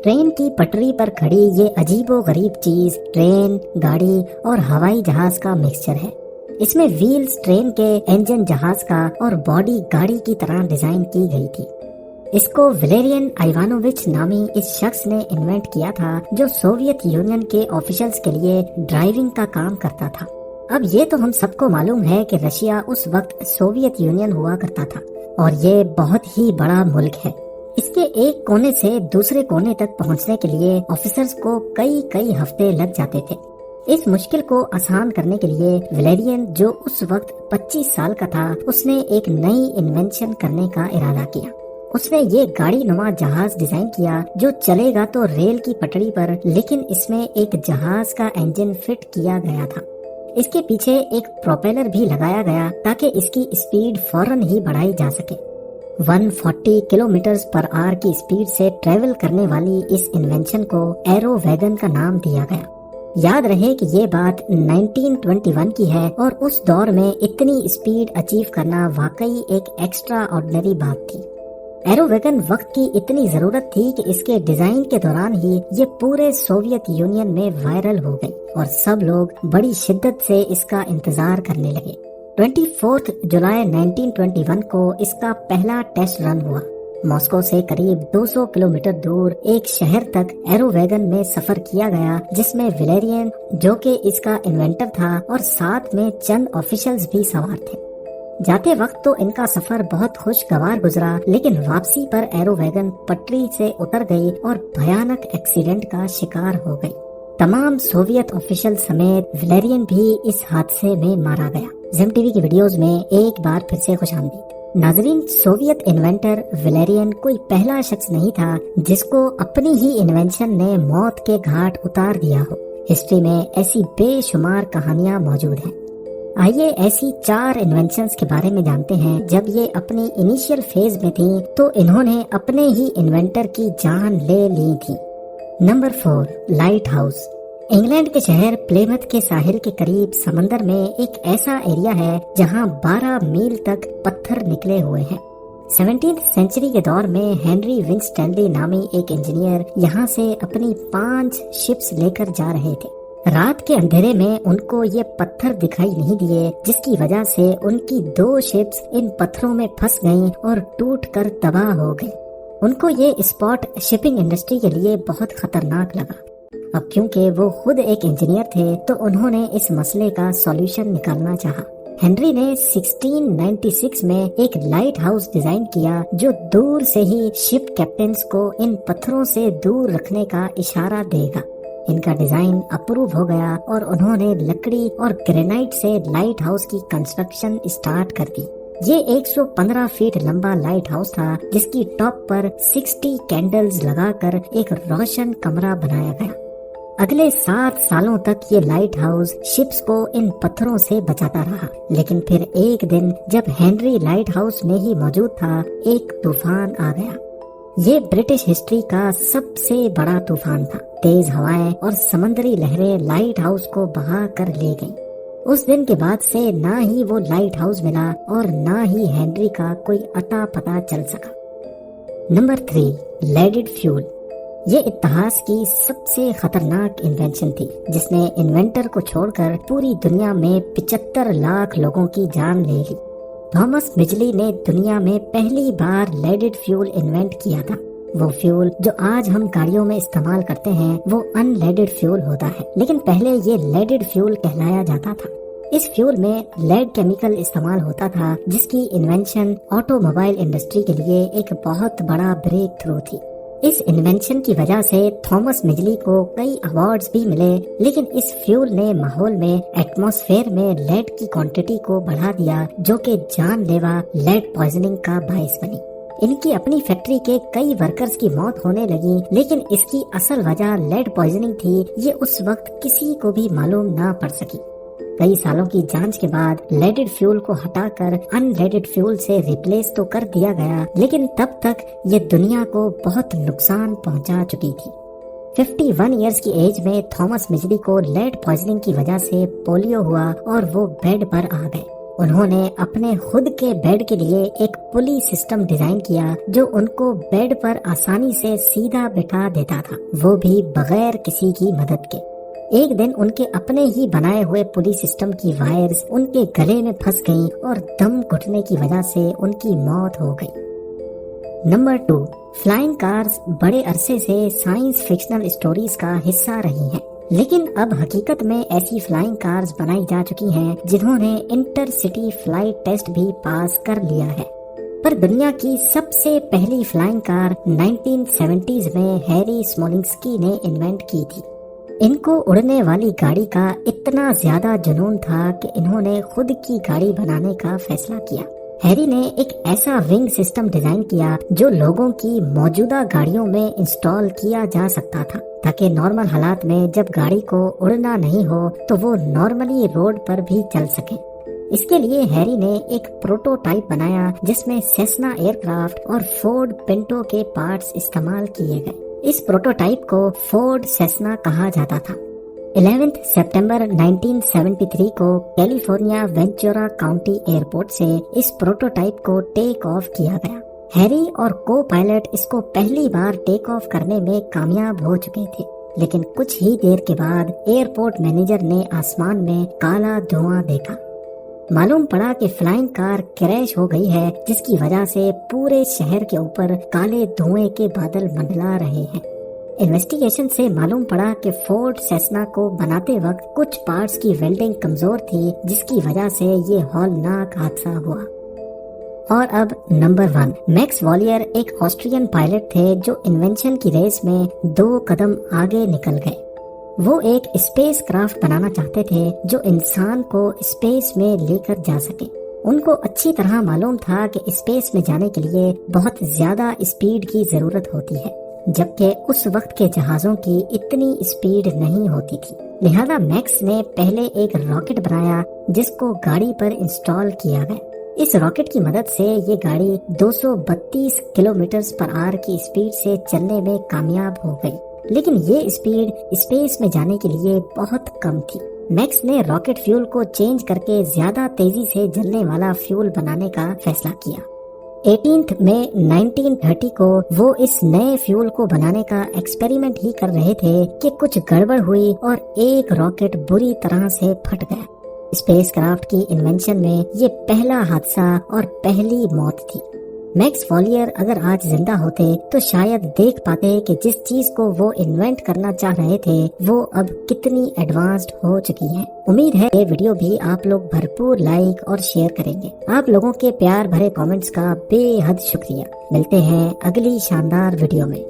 Train की पटरी पर खड़ी ये अजीबो गरीब चीज ट्रेन, गाड़ी और हवाई जहाज का मिक्सचर है। इसमें व्हील्स ट्रेन के, इंजन जहाज का और बॉडी गाड़ी की तरह डिजाइन की गई थी। इसको वलेरियन इवानोविच नामी इस शख्स ने इन्वेंट किया था, जो सोवियत यूनियन के ऑफिशियल्स के लिए ड्राइविंग का काम करता था। अब ये तो हम सबको मालूम है कि रशिया उस वक्त सोवियत यूनियन हुआ करता था और ये बहुत ही बड़ा मुल्क है। इसके एक कोने से दूसरे कोने तक पहुंचने के लिए ऑफिसर्स को कई हफ्ते लग जाते थे। इस मुश्किल को आसान करने के लिए वलेरियन, जो उस वक्त 25 साल का था, उसने एक नई इन्वेंशन करने का इरादा किया। उसने ये गाड़ी नुमा जहाज डिजाइन किया जो चलेगा तो रेल की पटरी पर, लेकिन इसमें एक जहाज का इंजन फिट किया गया था। इसके पीछे एक प्रोपेलर भी लगाया गया ताकि इसकी स्पीड फौरन ही बढ़ाई जा सके। 140 किलोमीटर पर आवर की स्पीड से ट्रेवल करने वाली इस इन्वेंशन को एरो वैगन का नाम दिया गया। याद रहे कि ये बात 1921 की है और उस दौर में इतनी स्पीड अचीव करना वाकई एक एक्स्ट्रा ऑर्डिनरी बात थी। एरो वैगन वक्त की इतनी जरूरत थी कि इसके डिजाइन के दौरान ही ये पूरे सोवियत यूनियन में वायरल हो गई और सब लोग बड़ी शिद्दत से इसका इंतजार करने लगे। 24 जुलाई 1921 को इसका पहला टेस्ट रन हुआ। मॉस्को से करीब 200 किलोमीटर दूर एक शहर तक एरो वैगन में सफर किया गया, जिसमें वलेरियन, जो कि इसका इन्वेंटर था, और साथ में चंद ऑफिशियल्स भी सवार थे। जाते वक्त तो इनका सफर बहुत खुशगवार गुजरा, लेकिन वापसी पर एरो वैगन पटरी से उतर गई और भयानक एक्सीडेंट का शिकार हो गई। तमाम सोवियत ऑफिशियल समेत वलेरियन भी इस हादसे में मारा गया। जिम टीवी की वीडियोस में एक बार फिर से खुशामदीद। नाजरीन, सोवियत इन्वेंटर वलेरियन कोई पहला शख्स नहीं था जिसको अपनी ही इन्वेंशन ने मौत के घाट उतार दिया हो। हिस्ट्री में ऐसी बेशुमार कहानियां मौजूद हैं। आइए ऐसी 4 इन्वेंशंस के बारे में जानते हैं। जब ये अपनी इनिशियल फेज में थी तो इन्होंने अपने ही इन्वेंटर की जान ले ली थी। Number 4, light house. इंग्लैंड के शहर प्लेमथ के साहिल के करीब समंदर में एक ऐसा एरिया है जहां 12 मील तक पत्थर निकले हुए हैं। 17वीं सेंचुरी के दौर में हेनरी विंस्टैंडली नामी एक इंजीनियर यहाँ से अपनी 5 शिप्स लेकर जा रहे थे। रात के अंधेरे में उनको ये पत्थर दिखाई नहीं दिए, जिसकी वजह से उनकी 2 शिप्स इन पत्थरों में फंस गईं और टूटकर तबाह हो गईं। उनको ये स्पॉट शिपिंग इंडस्ट्री के लिए बहुत खतरनाक लगा। अब क्योंकि वो खुद एक इंजीनियर थे तो उन्होंने इस मसले का सॉल्यूशन निकालना चाहा। हेनरी ने 1696 में एक लाइट हाउस डिजाइन किया जो दूर से ही शिप कैप्टन्स को इन पत्थरों से दूर रखने का इशारा देगा। इनका डिजाइन अप्रूव हो गया और उन्होंने लकड़ी और ग्रेनाइट से लाइट हाउस की कंस्ट्रक्शन स्टार्ट कर दी। ये 115 फीट लंबा लाइट हाउस था, जिसकी टॉप पर 60 कैंडल्स लगाकर एक रोशन कमरा बनाया गया। अगले 7 सालों तक ये लाइट हाउस शिप्स को इन पत्थरों से बचाता रहा, लेकिन फिर एक दिन जब हेनरी लाइट हाउस में ही मौजूद था, एक तूफान आ गया। ये ब्रिटिश हिस्ट्री का सबसे बड़ा तूफान था। तेज हवाएं और समुद्री लहरें लाइट हाउस को बहा कर ले गईं। उस दिन के बाद से ना ही वो लाइट हाउस मिला और ना ही हेनरी का कोई अता पता चल सका। Number 3, leaded fuel. ये इतिहास की सबसे खतरनाक इन्वेंशन थी, जिसने इन्वेंटर को छोड़कर पूरी दुनिया में 75 लाख लोगों की जान ले ली। थॉमस मिजली ने दुनिया में पहली बार लेडेड फ्यूल इन्वेंट किया था। वो फ्यूल जो आज हम गाड़ियों में इस्तेमाल करते हैं वो अनलेडेड फ्यूल होता है, लेकिन पहले ये लेडेड फ्यूल कहलाया जाता था। इस फ्यूल में लेड केमिकल इस्तेमाल होता था, जिसकी इन्वेंशन ऑटोमोबाइल इंडस्ट्री के लिए एक बहुत बड़ा ब्रेक थ्रू थी। इस इन्वेंशन की वजह से थॉमस मिजली को कई अवार्ड्स भी मिले, लेकिन इस फ्यूल ने माहौल में, एटमॉस्फेयर में लेड की क्वांटिटी को बढ़ा दिया, जो कि जानलेवा लेड पॉइजनिंग का बायस बनी। इनकी अपनी फैक्ट्री के कई वर्कर्स की मौत होने लगी, लेकिन इसकी असल वजह लेड पॉइजनिंग थी, ये उस वक्त किसी को भी मालूम ना पड़ सकी। कई सालों की जांच के बाद लेडेड फ्यूल को हटाकर अनलेडेड फ्यूल से रिप्लेस तो कर दिया गया, लेकिन तब तक ये दुनिया को बहुत नुकसान पहुंचा चुकी थी। 51 इयर्स की एज में थॉमस मिजली को लेड पॉइजनिंग की वजह से पोलियो हुआ और वो बेड पर आ गए। انہوں نے اپنے خود کے بیڈ کے لیے ایک پلی سسٹم ڈیزائن کیا جو ان کو بیڈ پر آسانی سے سیدھا بٹھا دیتا تھا، وہ بھی بغیر کسی کی مدد کے۔ ایک دن ان کے اپنے ہی بنائے ہوئے پلی سسٹم کی وائرز ان کے گلے میں پھنس گئیں اور دم گھٹنے کی وجہ سے ان کی موت ہو گئی۔ نمبر 2، فلائنگ کارز بڑے عرصے سے سائنس فکشنل اسٹوریز کا حصہ رہی ہیں، لیکن اب حقیقت میں ایسی فلائنگ کارز بنائی جا چکی ہیں جنہوں نے انٹر سٹی فلائٹ ٹیسٹ بھی پاس کر لیا ہے۔ پر دنیا کی سب سے پہلی فلائنگ کار 1970s میں ہیری اسمولنسکی نے انوینٹ کی تھی۔ ان کو اڑنے والی گاڑی کا اتنا زیادہ جنون تھا کہ انہوں نے خود کی گاڑی بنانے کا فیصلہ کیا۔ ہیری نے ایک ایسا ونگ سسٹم ڈیزائن کیا جو لوگوں کی موجودہ گاڑیوں میں انسٹال کیا جا سکتا تھا، تاکہ نارمل حالات میں جب گاڑی کو اڑنا نہیں ہو تو وہ نارملی روڈ پر بھی چل سکے۔ اس کے لیے ہیری نے ایک پروٹوٹائپ بنایا جس میں سیسنا ایئر کرافٹ اور فورڈ پینٹو کے پارٹس استعمال کیے گئے۔ اس پروٹوٹائپ کو فورڈ سیسنا کہا جاتا تھا۔ 11 سپٹمبر 1973 کو کیلیفورنیا وینچورا کاؤنٹی ایئرپورٹ سے اس پروٹوٹائپ کو ٹیک آف کیا گیا۔ ہیری اور کو پائلٹ اس کو پہلی بار ٹیک آف کرنے میں کامیاب ہو چکے تھے، لیکن کچھ ہی دیر کے بعد ایئرپورٹ مینیجر نے آسمان میں کالا دھواں دیکھا۔ معلوم پڑا کہ فلائنگ کار کریش ہو گئی ہے، جس کی وجہ سے پورے شہر کے اوپر کالے دھوئیں کے بادل منڈلا رہے ہیں۔ انویسٹیگیشن سے معلوم پڑا کہ فورڈ سیسنا کو بناتے وقت کچھ پارٹس کی ویلڈنگ کمزور تھی، جس کی وجہ سے یہ ہولناک حادثہ ہوا۔ اور اب نمبر 1، میکس والیئر ایک آسٹرین پائلٹ تھے جو انوینشن کی ریس میں 2 قدم آگے نکل گئے۔ وہ ایک اسپیس کرافٹ بنانا چاہتے تھے جو انسان کو اسپیس میں لے کر جا سکے۔ ان کو اچھی طرح معلوم تھا کہ اسپیس میں جانے کے لیے بہت زیادہ اسپیڈ کی ضرورت ہوتی ہے، جبکہ اس وقت کے جہازوں کی اتنی اسپیڈ نہیں ہوتی تھی۔ لہذا میکس نے پہلے ایک راکٹ بنایا جس کو گاڑی پر انسٹال کیا گیا۔ اس راکٹ کی مدد سے یہ گاڑی 232 کلومیٹرز پر آور کی اسپیڈ سے چلنے میں کامیاب ہو گئی، لیکن یہ اسپیڈ اسپیس میں جانے کے لیے بہت کم تھی۔ میکس نے راکٹ فیول کو چینج کر کے زیادہ تیزی سے جلنے والا فیول بنانے کا فیصلہ کیا۔ 18 مئی 1930 کو وہ اس نئے فیول کو بنانے کا ایکسپیریمنٹ ہی کر رہے تھے کہ کچھ گڑبڑ ہوئی اور ایک راکٹ بری طرح سے پھٹ گیا۔ اسپیس کرافٹ کی انوینشن میں یہ پہلا حادثہ اور پہلی موت تھی۔ میکس والیئر اگر آج زندہ ہوتے تو شاید دیکھ پاتے کہ جس چیز کو وہ انوینٹ کرنا چاہ رہے تھے وہ اب کتنی ایڈوانسڈ ہو چکی ہے۔ امید ہے یہ ویڈیو بھی آپ لوگ بھرپور لائک اور شیئر کریں گے۔ آپ لوگوں کے پیار بھرے کامنٹس کا بے حد شکریہ۔ ملتے ہیں اگلی شاندار ویڈیو میں۔